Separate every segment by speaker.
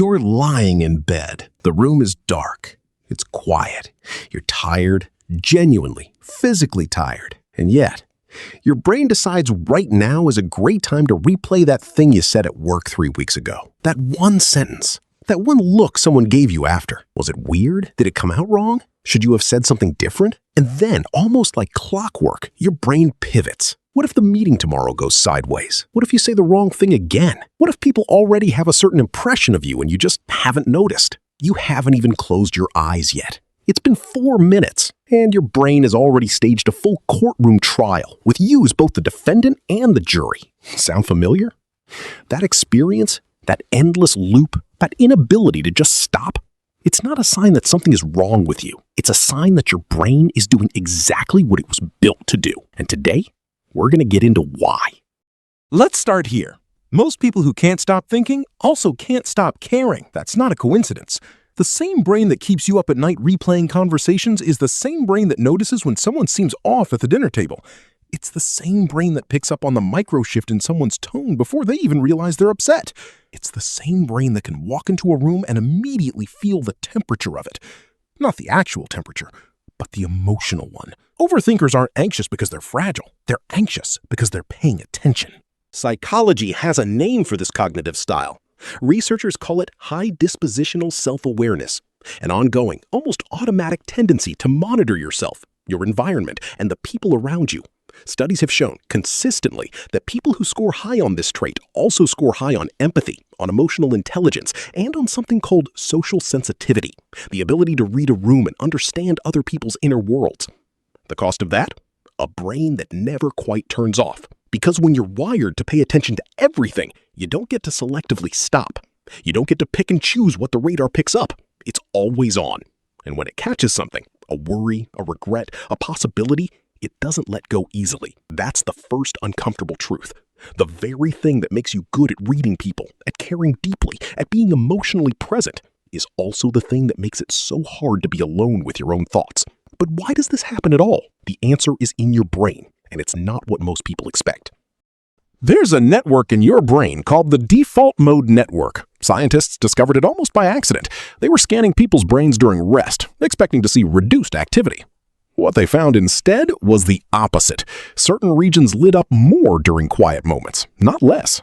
Speaker 1: You're lying in bed. The room is dark. It's quiet. You're tired, genuinely, physically tired. And yet, your brain decides right now is a great time to replay that thing you said at work 3 weeks ago. That one sentence. That one look someone gave you after. Was it weird? Did it come out wrong? Should you have said something different? And then, almost like clockwork, your brain pivots. What if the meeting tomorrow goes sideways? What if you say the wrong thing again? What if people already have a certain impression of you and you just haven't noticed? You haven't even closed your eyes yet. It's been 4 minutes, and your brain has already staged a full courtroom trial with you as both the defendant and the jury. Sound familiar? That experience, that endless loop, that inability to just stop, it's not a sign that something is wrong with you. It's a sign that your brain is doing exactly what it was built to do. And today, we're going to get into why.
Speaker 2: Let's start here. Most people who can't stop thinking also can't stop caring. That's not a coincidence. The same brain that keeps you up at night replaying conversations is the same brain that notices when someone seems off at the dinner table. It's the same brain that picks up on the micro shift in someone's tone before they even realize they're upset. It's the same brain that can walk into a room and immediately feel the temperature of it. Not the actual temperature, but the emotional one. Overthinkers aren't anxious because they're fragile. They're anxious because they're paying attention. Psychology has a name for this cognitive style. Researchers call it high dispositional self-awareness, an ongoing, almost automatic tendency to monitor yourself, your environment, and the people around you. Studies have shown consistently that people who score high on this trait also score high on empathy, on emotional intelligence, and on something called social sensitivity, the ability to read a room and understand other people's inner worlds. The cost of that? A brain that never quite turns off. Because when you're wired to pay attention to everything, you don't get to selectively stop. You don't get to pick and choose what the radar picks up. It's always on. And when it catches something, a worry, a regret, a possibility, it doesn't let go easily. That's the first uncomfortable truth. The very thing that makes you good at reading people, at caring deeply, at being emotionally present, is also the thing that makes it so hard to be alone with your own thoughts. But why does this happen at all? The answer is in your brain, and it's not what most people expect. There's a network in your brain called the default mode network. Scientists discovered it almost by accident. They were scanning people's brains during rest, expecting to see reduced activity. What they found instead was the opposite. Certain regions lit up more during quiet moments, not less.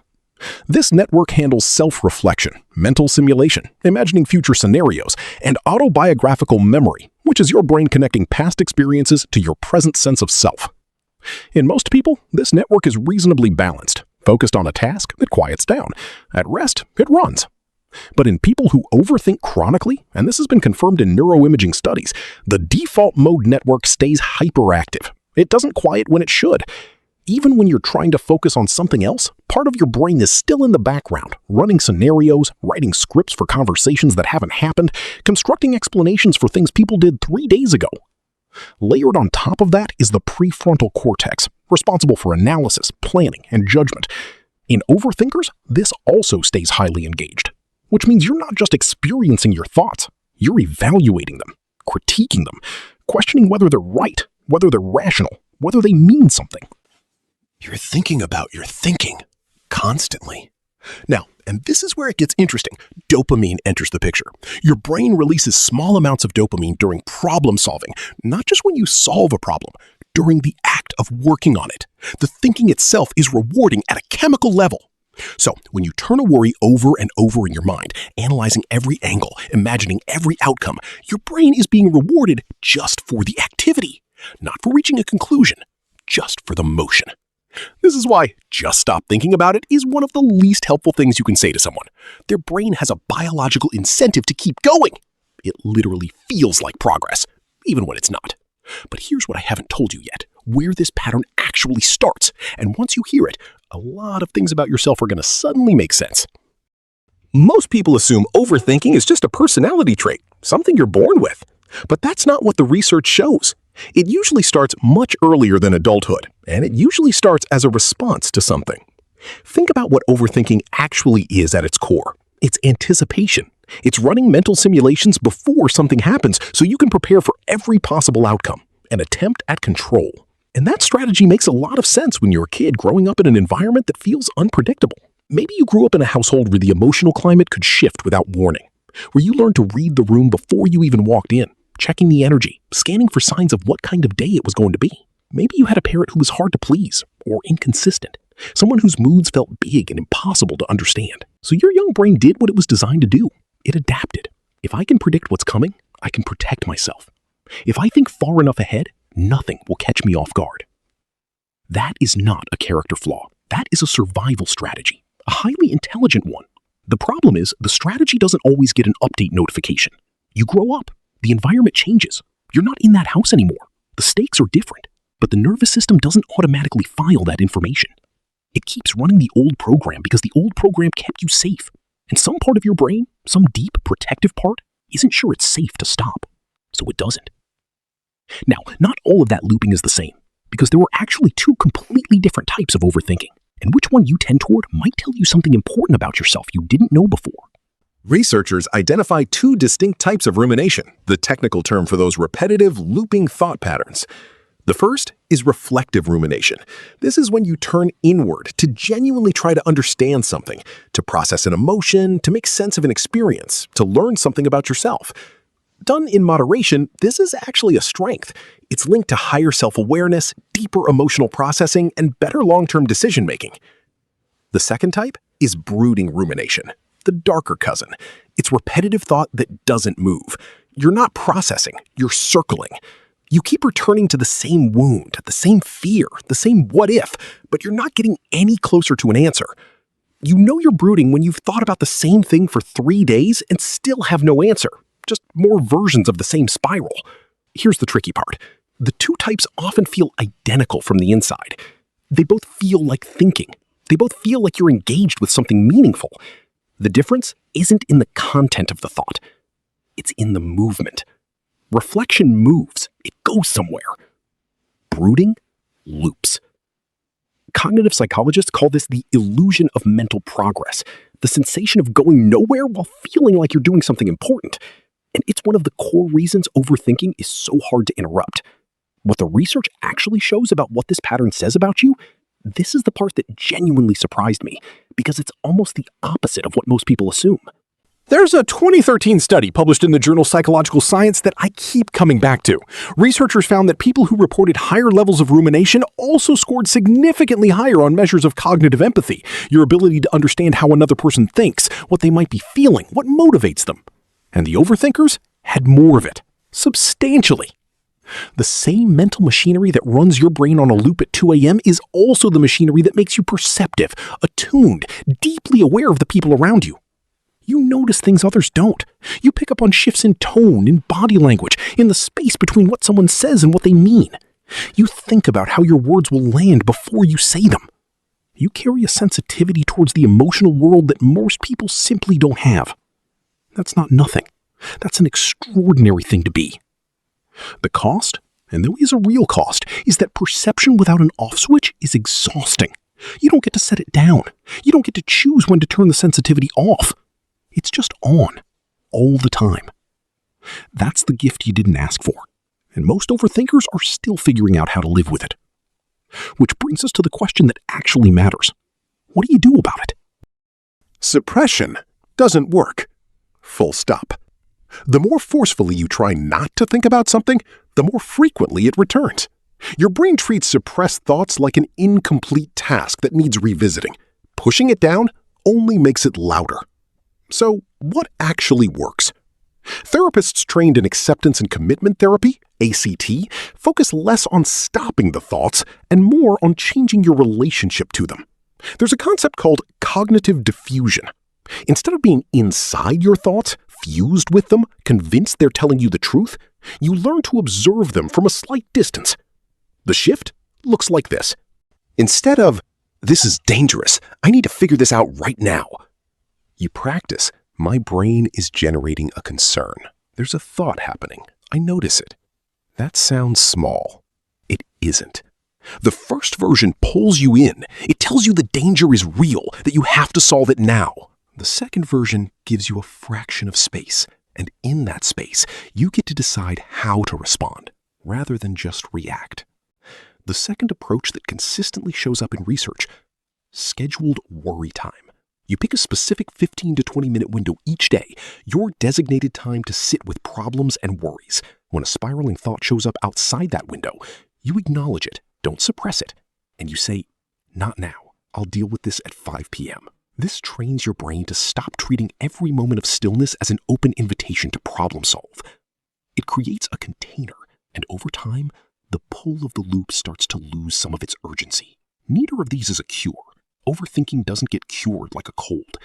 Speaker 2: This network handles self-reflection, mental simulation, imagining future scenarios, and autobiographical memory, which is your brain connecting past experiences to your present sense of self. In most people, this network is reasonably balanced, focused on a task that quiets down. At rest, it runs. But in people who overthink chronically, and this has been confirmed in neuroimaging studies, the default mode network stays hyperactive. It doesn't quiet when it should. Even when you're trying to focus on something else, part of your brain is still in the background, running scenarios, writing scripts for conversations that haven't happened, constructing explanations for things people did 3 days ago. Layered on top of that is the prefrontal cortex, responsible for analysis, planning, and judgment. In overthinkers, this also stays highly engaged, which means you're not just experiencing your thoughts, you're evaluating them, critiquing them, questioning whether they're right, whether they're rational, whether they mean something. You're thinking about your thinking constantly. Now, and this is where it gets interesting, dopamine enters the picture. Your brain releases small amounts of dopamine during problem solving, not just when you solve a problem, during the act of working on it. The thinking itself is rewarding at a chemical level. So, when you turn a worry over and over in your mind, analyzing every angle, imagining every outcome, your brain is being rewarded just for the activity, not for reaching a conclusion, just for the motion. This is why just stop thinking about it is one of the least helpful things you can say to someone. Their brain has a biological incentive to keep going. It literally feels like progress, even when it's not. But here's what I haven't told you yet, where this pattern actually starts. And once you hear it, a lot of things about yourself are going to suddenly make sense. Most people assume overthinking is just a personality trait, something you're born with. But that's not what the research shows. It usually starts much earlier than adulthood, and it usually starts as a response to something. Think about what overthinking actually is at its core. It's anticipation. It's running mental simulations before something happens so you can prepare for every possible outcome, an attempt at control. And that strategy makes a lot of sense when you're a kid growing up in an environment that feels unpredictable. Maybe you grew up in a household where the emotional climate could shift without warning, where you learned to read the room before you even walked in, checking the energy, scanning for signs of what kind of day it was going to be. Maybe you had a parent who was hard to please or inconsistent, someone whose moods felt big and impossible to understand. So your young brain did what it was designed to do. It adapted. If I can predict what's coming, I can protect myself. If I think far enough ahead, nothing will catch me off guard. That is not a character flaw. That is a survival strategy, a highly intelligent one. The problem is the strategy doesn't always get an update notification. You grow up. The environment changes. You're not in that house anymore. The stakes are different, but the nervous system doesn't automatically file that information. It keeps running the old program because the old program kept you safe. And some part of your brain, some deep protective part, isn't sure it's safe to stop. So it doesn't. Now, not all of that looping is the same, because there are actually two completely different types of overthinking, and which one you tend toward might tell you something important about yourself you didn't know before.
Speaker 1: Researchers identify two distinct types of rumination, the technical term for those repetitive, looping thought patterns. The first is reflective rumination. This is when you turn inward to genuinely try to understand something, to process an emotion, to make sense of an experience, to learn something about yourself. Done in moderation, this is actually a strength. It's linked to higher self-awareness, deeper emotional processing, and better long-term decision-making. The second type is brooding rumination, the darker cousin. It's repetitive thought that doesn't move. You're not processing, you're circling. You keep returning to the same wound, the same fear, the same what if, but you're not getting any closer to an answer. You know you're brooding when you've thought about the same thing for 3 days and still have no answer, just more versions of the same spiral. Here's the tricky part. The two types often feel identical from the inside. They both feel like thinking. They both feel like you're engaged with something meaningful. The difference isn't in the content of the thought. It's in the movement. Reflection moves. It goes somewhere. Brooding loops. Cognitive psychologists call this the illusion of mental progress, the sensation of going nowhere while feeling like you're doing something important. And it's one of the core reasons overthinking is so hard to interrupt. What the research actually shows about what this pattern says about you, this is the part that genuinely surprised me, because it's almost the opposite of what most people assume.
Speaker 2: There's a 2013 study published in the journal Psychological Science that I keep coming back to. Researchers found that people who reported higher levels of rumination also scored significantly higher on measures of cognitive empathy, your ability to understand how another person thinks, what they might be feeling, what motivates them. And the overthinkers had more of it, substantially. The same mental machinery that runs your brain on a loop at 2 a.m. is also the machinery that makes you perceptive, attuned, deeply aware of the people around you. You notice things others don't. You pick up on shifts in tone, in body language, in the space between what someone says and what they mean. You think about how your words will land before you say them. You carry a sensitivity towards the emotional world that most people simply don't have. That's not nothing. That's an extraordinary thing to be. The cost, and there is a real cost, is that perception without an off switch is exhausting. You don't get to set it down. You don't get to choose when to turn the sensitivity off. It's just on, all the time. That's the gift you didn't ask for, and most overthinkers are still figuring out how to live with it. Which brings us to the question that actually matters. What do you do about it?
Speaker 1: Suppression doesn't work. Full stop. The more forcefully you try not to think about something, the more frequently it returns. Your brain treats suppressed thoughts like an incomplete task that needs revisiting. Pushing it down only makes it louder. So, what actually works? Therapists trained in acceptance and commitment therapy, ACT, focus less on stopping the thoughts and more on changing your relationship to them. There's a concept called cognitive defusion. Instead of being inside your thoughts, fused with them, convinced they're telling you the truth, you learn to observe them from a slight distance. The shift looks like this. Instead of, "This is dangerous, I need to figure this out right now," you practice, "My brain is generating a concern. There's a thought happening. I notice it. That sounds small. It isn't." The first version pulls you in. It tells you the danger is real, that you have to solve it now. The second version gives you a fraction of space, and in that space, you get to decide how to respond, rather than just react. The second approach that consistently shows up in research: scheduled worry time. You pick a specific 15 to 20-minute window each day, your designated time to sit with problems and worries. When a spiraling thought shows up outside that window, you acknowledge it, don't suppress it, and you say, "Not now. I'll deal with this at 5 p.m." This trains your brain to stop treating every moment of stillness as an open invitation to problem solve. It creates a container, and over time, the pull of the loop starts to lose some of its urgency. Neither of these is a cure. Overthinking doesn't get cured like a cold,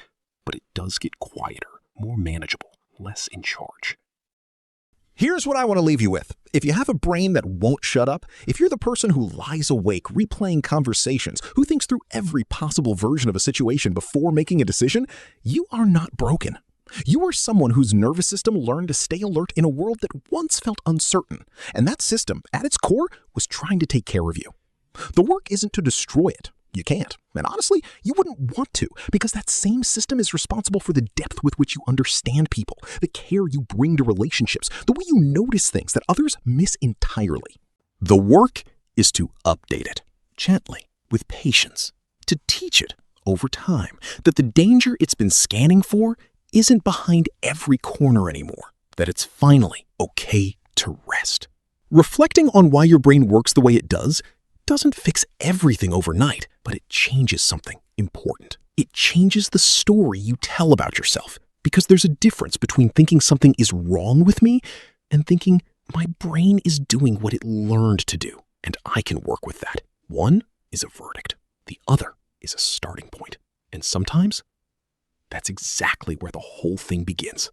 Speaker 1: but it does get quieter, more manageable, less in charge.
Speaker 3: Here's what I want to leave you with. If you have a brain that won't shut up, if you're the person who lies awake replaying conversations, who thinks through every possible version of a situation before making a decision, you are not broken. You are someone whose nervous system learned to stay alert in a world that once felt uncertain, and that system, at its core, was trying to take care of you. The work isn't to destroy it. You can't. And honestly, you wouldn't want to, because that same system is responsible for the depth with which you understand people, the care you bring to relationships, the way you notice things that others miss entirely.
Speaker 1: The work is to update it, gently, with patience, to teach it over time that the danger it's been scanning for isn't behind every corner anymore, that it's finally okay to rest. Reflecting on why your brain works the way it doesn't fix everything overnight, but it changes something important. It changes the story you tell about yourself, because there's a difference between thinking something is wrong with me and thinking my brain is doing what it learned to do, and I can work with that. One is a verdict. The other is a starting point. And sometimes that's exactly where the whole thing begins.